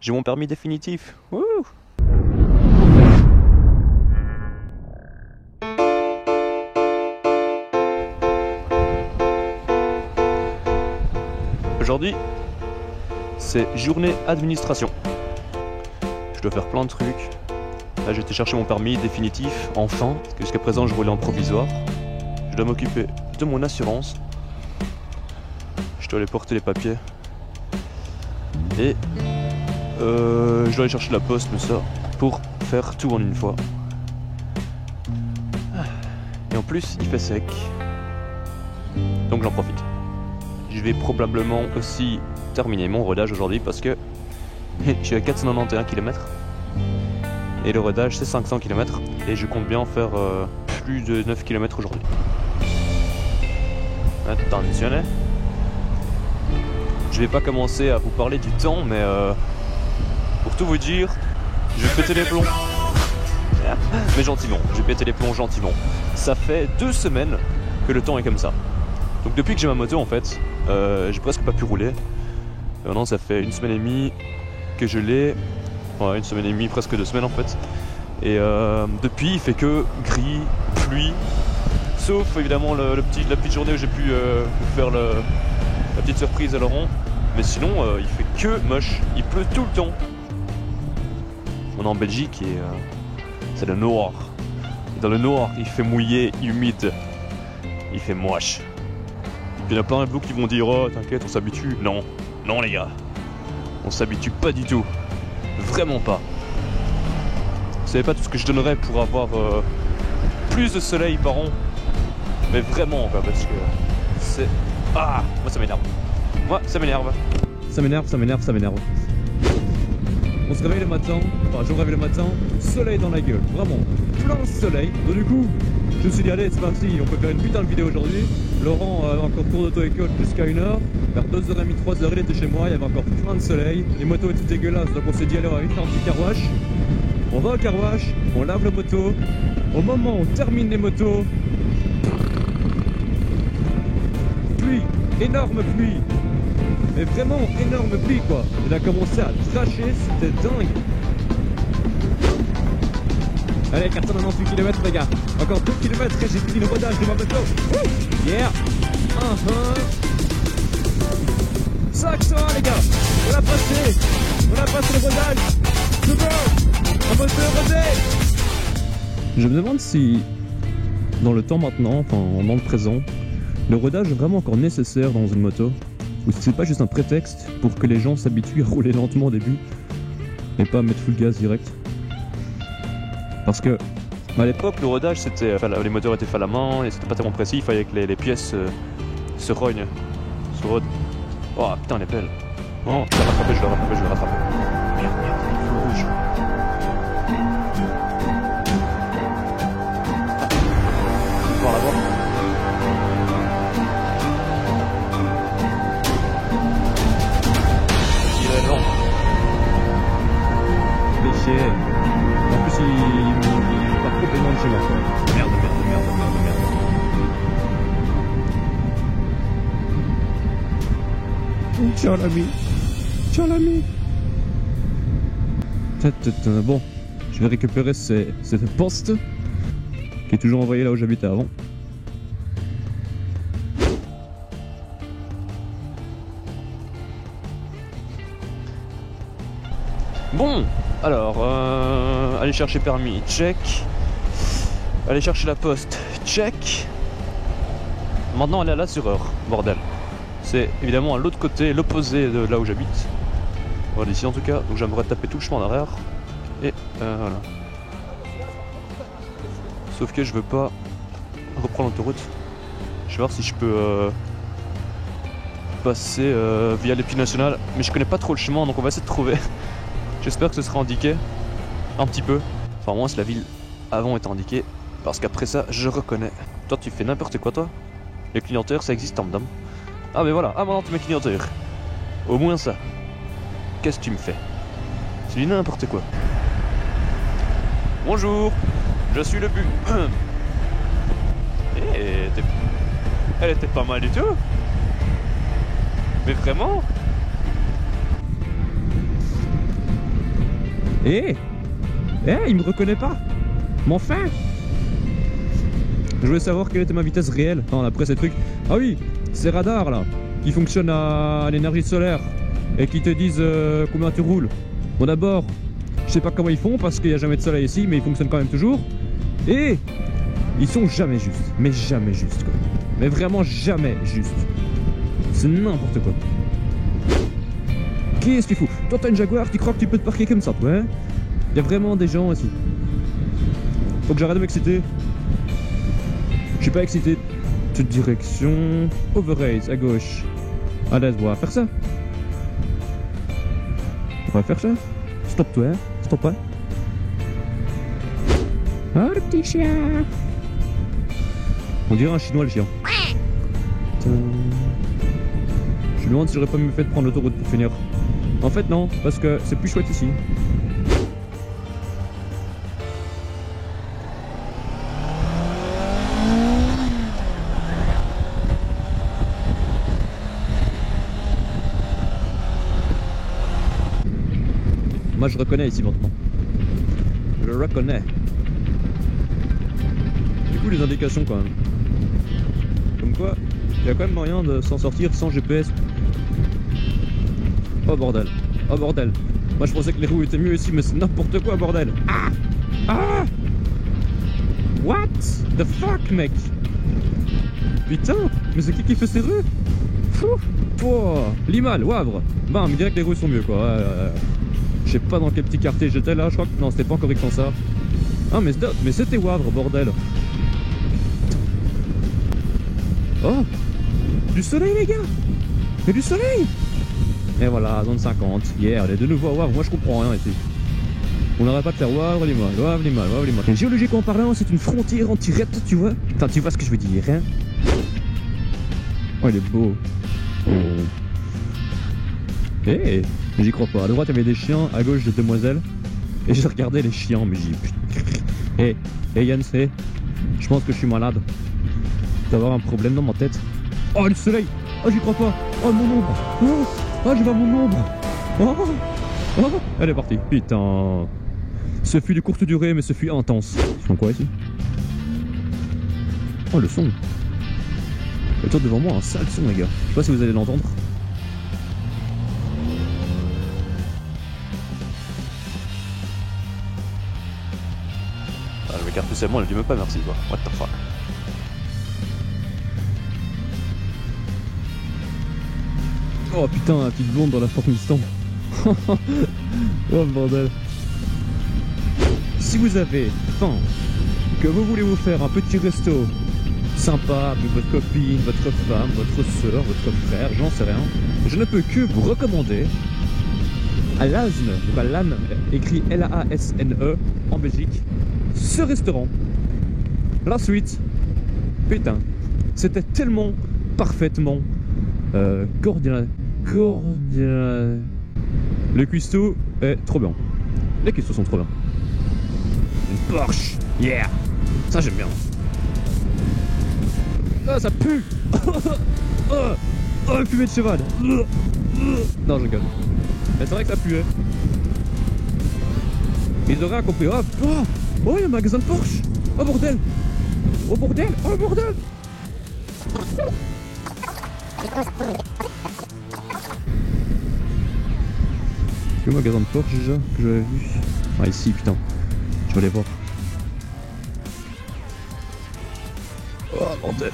J'ai mon permis définitif. Wouh! Aujourd'hui, c'est journée administration. Je dois faire plein de trucs. Là, j'ai été chercher mon permis définitif, enfin, parce que jusqu'à présent, je roulais en provisoire. Je dois m'occuper de mon assurance. Je dois aller porter les papiers. Et je dois aller chercher la poste, mais ça, pour faire tout en une fois. Et en plus, il fait sec. Donc j'en profite. Je vais probablement aussi terminer mon rodage aujourd'hui parce que je suis à 491 km. Et le rodage c'est 500 km. Et je compte bien en faire plus de 9 km aujourd'hui. Attention. Je vais pas commencer à vous parler du temps, mais pour tout vous dire, je vais péter les plombs. Mais gentiment, je vais péter les plombs gentiment. Ça fait 2 semaines que le temps est comme ça. Donc depuis que j'ai ma moto en fait, j'ai presque pas pu rouler. Non, ça fait 1 semaine et demie que je l'ai. Ouais, 1 semaine et demie, presque 2 semaines en fait. Et depuis il fait que gris, pluie. Sauf évidemment la petite journée où j'ai pu vous faire la petite surprise à Laurent. Mais sinon il fait que moche, il pleut tout le temps. On est en Belgique et c'est le noir. Et dans le noir il fait mouillé, humide, il fait moche. Il y en a plein de blocs qui vont dire oh t'inquiète on s'habitue. Non, non les gars, on s'habitue pas du tout, vraiment pas. Vous savez pas tout ce que je donnerais pour avoir plus de soleil par an. Mais vraiment quoi, parce que c'est... Ah, moi ça m'énerve. Moi ça m'énerve. Ça m'énerve, ça m'énerve, ça m'énerve. On se réveille le matin, enfin je me réveille le matin, soleil dans la gueule, vraiment, plein de soleil. Donc du coup, je me suis dit allez c'est parti, on peut faire une putain de vidéo aujourd'hui. Laurent avait encore cours d'auto-école jusqu'à 1h, vers 2h30, 3h il était chez moi, il y avait encore plein de soleil, les motos étaient dégueulasses, donc on s'est dit allez on va vite faire un petit car wash. On va au car wash, on lave la moto, au moment où on termine les motos, pluie, énorme pluie. Mais vraiment énorme pluie quoi. Il a commencé à tracher, c'était dingue. Allez 498 km les gars. Encore 2 km et j'ai fini le rodage de ma moto. Yeah. Ça accent les gars. On a passé le rodage. C'est bon. La moto est rodée. Je me demande si dans le temps maintenant, enfin dans le présent, le rodage est vraiment encore nécessaire dans une moto. Ou si c'est pas juste un prétexte pour que les gens s'habituent à rouler lentement au début et pas à mettre full gaz direct. Parce que à l'époque le rodage c'était, les moteurs étaient faits à la main et c'était pas tellement précis, il fallait que les pièces se rognent, se rodent. Oh putain les pelles. Non, je vais le rattraper. Merde, il faut rouge. Voir là-bas. En plus il part complètement de chez moi. Merde. Ciao l'ami. Bon, je vais récupérer cette poste qui est toujours envoyée là où j'habitais avant. Bon, alors, aller chercher permis, check. Aller chercher la poste, check. Maintenant, aller à l'assureur, bordel. C'est évidemment à l'autre côté, l'opposé de là où j'habite. Voilà, ici en tout cas, donc j'aimerais taper tout le chemin en arrière. Et voilà. Sauf que je veux pas reprendre l'autoroute. Je vais voir si je peux passer via les pistes nationales. Mais je connais pas trop le chemin, donc on va essayer de trouver. J'espère que ce sera indiqué un petit peu. Enfin moi si la ville avant était indiquée. Parce qu'après ça je reconnais. Toi tu fais n'importe quoi toi. Les clignoteurs ça existe en dame. Ah mais voilà, ah maintenant tu mets clignoteur. Au moins ça. Qu'est-ce que tu me fais? Tu dis n'importe quoi. Bonjour, je suis le but. Elle était pas mal du tout. Mais vraiment. Eh, il me reconnaît pas. Mais enfin. Je voulais savoir quelle était ma vitesse réelle. Non, après ces trucs. Ah oui, ces radars là, qui fonctionnent à l'énergie solaire et qui te disent combien tu roules. Bon, d'abord, je sais pas comment ils font parce qu'il n'y a jamais de soleil ici, mais ils fonctionnent quand même toujours. Et ils sont jamais justes. Mais jamais justes, quoi. Mais vraiment jamais justes. C'est n'importe quoi. Qu'est-ce qu'il faut? Toi, t'as une Jaguar, tu crois que tu peux te parquer comme ça, toi, hein? Il y a vraiment des gens ici. Faut que j'arrête de m'exciter. Je suis pas excité. Toute direction. Overrace à gauche. Allez, on va faire ça. On va faire ça. Stop toi, hein. Stop pas. Oh le petit chien. On dirait un chinois le chien. Je me demande si j'aurais pas mieux fait de prendre l'autoroute pour finir. En fait non, parce que c'est plus chouette ici. Moi je reconnais ici maintenant. Je reconnais. Du coup les indications quand même. Comme quoi, il y a quand même moyen de s'en sortir sans GPS. Oh bordel. Oh bordel. Moi je pensais que les roues étaient mieux ici, mais c'est n'importe quoi bordel. Ah. Ah. What the fuck mec. Putain, mais c'est qui fait ces rues? Fou. Oh. Limal, Wavre. Bam, il dirait que les roues sont mieux quoi. Je sais pas dans quel petit quartier j'étais là, je crois que non, c'était pas encore Extensa. Ah mais c'était Wavre, bordel. Oh, du soleil les gars. Il y a du soleil. Et voilà, zone 50. Hier, elle est de nouveau à Wavre, moi je comprends rien ici. On n'aurait pas de faire Wavre, Limal, Wavre, Limal, Wavre, Limal. Géologiquement parlant, c'est une frontière anti-rette, tu vois. Enfin, tu vois ce que je veux dire, hein. Oh, il est beau. Oh. Hey, j'y crois pas. À droite, il y avait des chiens, à gauche, des demoiselles. Et j'ai regardé les chiens, mais j'ai... Hey Yann, je pense que je suis malade. Je dois avoir un problème dans ma tête. Oh, le soleil. Oh, j'y crois pas. Oh, mon ombre. Oh, je vois mon ombre. Oh, elle est partie. Putain. Ce fut de courte durée, mais ce fut intense. Ils font quoi ici? Oh, le son. Il y a devant moi un sale son, les gars. Je sais pas si vous allez l'entendre. Ah, je m'écarte tout simplement, elle dit même pas merci, quoi. What the fuck. Oh putain, la petite blonde dans la Ford Mustang. Oh bordel. Si vous avez faim, que vous voulez vous faire un petit resto sympa avec votre copine, votre femme, votre soeur, votre frère, j'en sais rien, je ne peux que vous recommander à Lasne, donc à Lanne, écrit L-A-S-N-E, en Belgique, ce restaurant. La suite, putain, c'était tellement parfaitement cordial. Le cuistot est trop bien. Les cuistots sont trop bien. Une Porsche, yeah. Ça j'aime bien. Ah, ça pue. Oh, fumée de cheval. Non, je rigole. Mais c'est vrai que ça puait. Ils auraient compris. Oh, il y a un magasin de Porsche. Oh bordel. Oh bordel. Oh bordel. Le magasin de Porsche déjà que j'avais vu. Ah ici putain. Je vais aller voir. Oh bordel.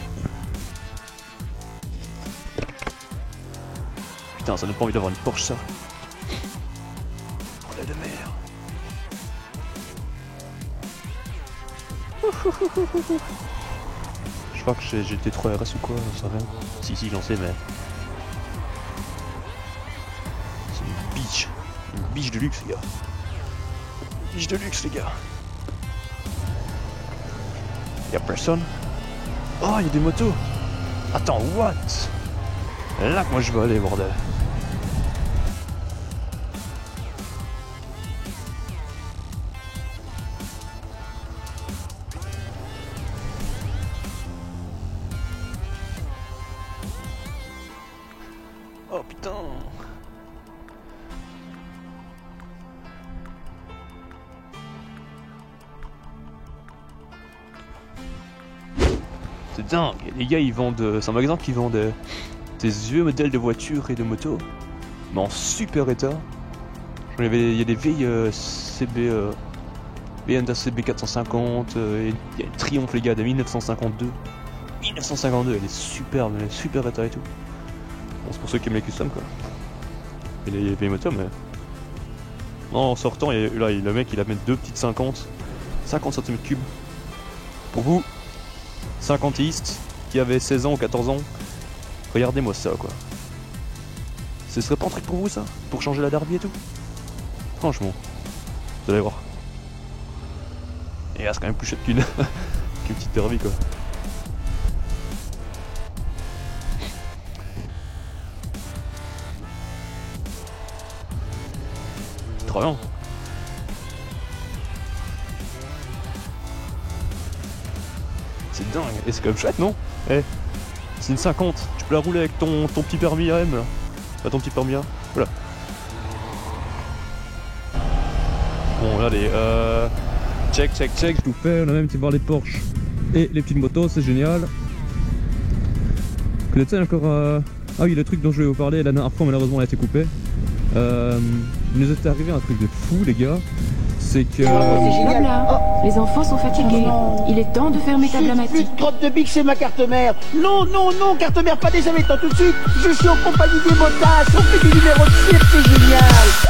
Putain, ça donne pas envie d'avoir une Porsche ça. Oh la de mer. Je crois que j'ai GT3 RS ou quoi, ça rien. Si j'en sais mais. C'est une biche. Une biche de luxe les gars. Une biche de luxe les gars. Y'a personne. Oh y'a des motos. Attends, what? Là que moi je veux aller bordel. Oh putain. C'est dingue. Les gars, ils vendent. C'est un magasin qui vend des vieux modèles de voitures et de motos, mais en super état. Il y a des vieilles CB. Honda CB 450, il y a une Triumph les gars de 1952. 1952, elle est superbe, elle est super état et tout. Bon, c'est pour ceux qui aiment les customs quoi. Et les vieilles motos, mais. Non, en sortant, là, le mec il a mis deux petites 50 cm3. Pour vous, 50istes qui avaient 16 ans ou 14 ans, regardez-moi ça quoi. Ce serait pas un truc pour vous ça? Pour changer la derby et tout? Franchement, vous allez voir. Et là c'est quand même plus cher qu'une petite derby quoi. Trop bien. C'est dingue, et c'est quand même chouette non? Eh, c'est une 50, tu peux la rouler avec ton petit permis AM là. Pas ton petit permis A, voilà. Bon allez, check, tout fait, on a même été voir les Porsche et les petites motos, c'est génial. Vous connaissez encore ah oui, le truc dont je vais vous parler la dernière fois malheureusement il a été coupé. Il nous est arrivé un truc de fou les gars, c'est que... Blabla, les enfants sont fatigués, il est temps de fermer ta blamatique. Plus de crotte de bique, c'est ma carte mère. Non, carte mère, pas des amis, tout de suite. Je suis en compagnie des motards, on fait du numéro de cirque, c'est génial.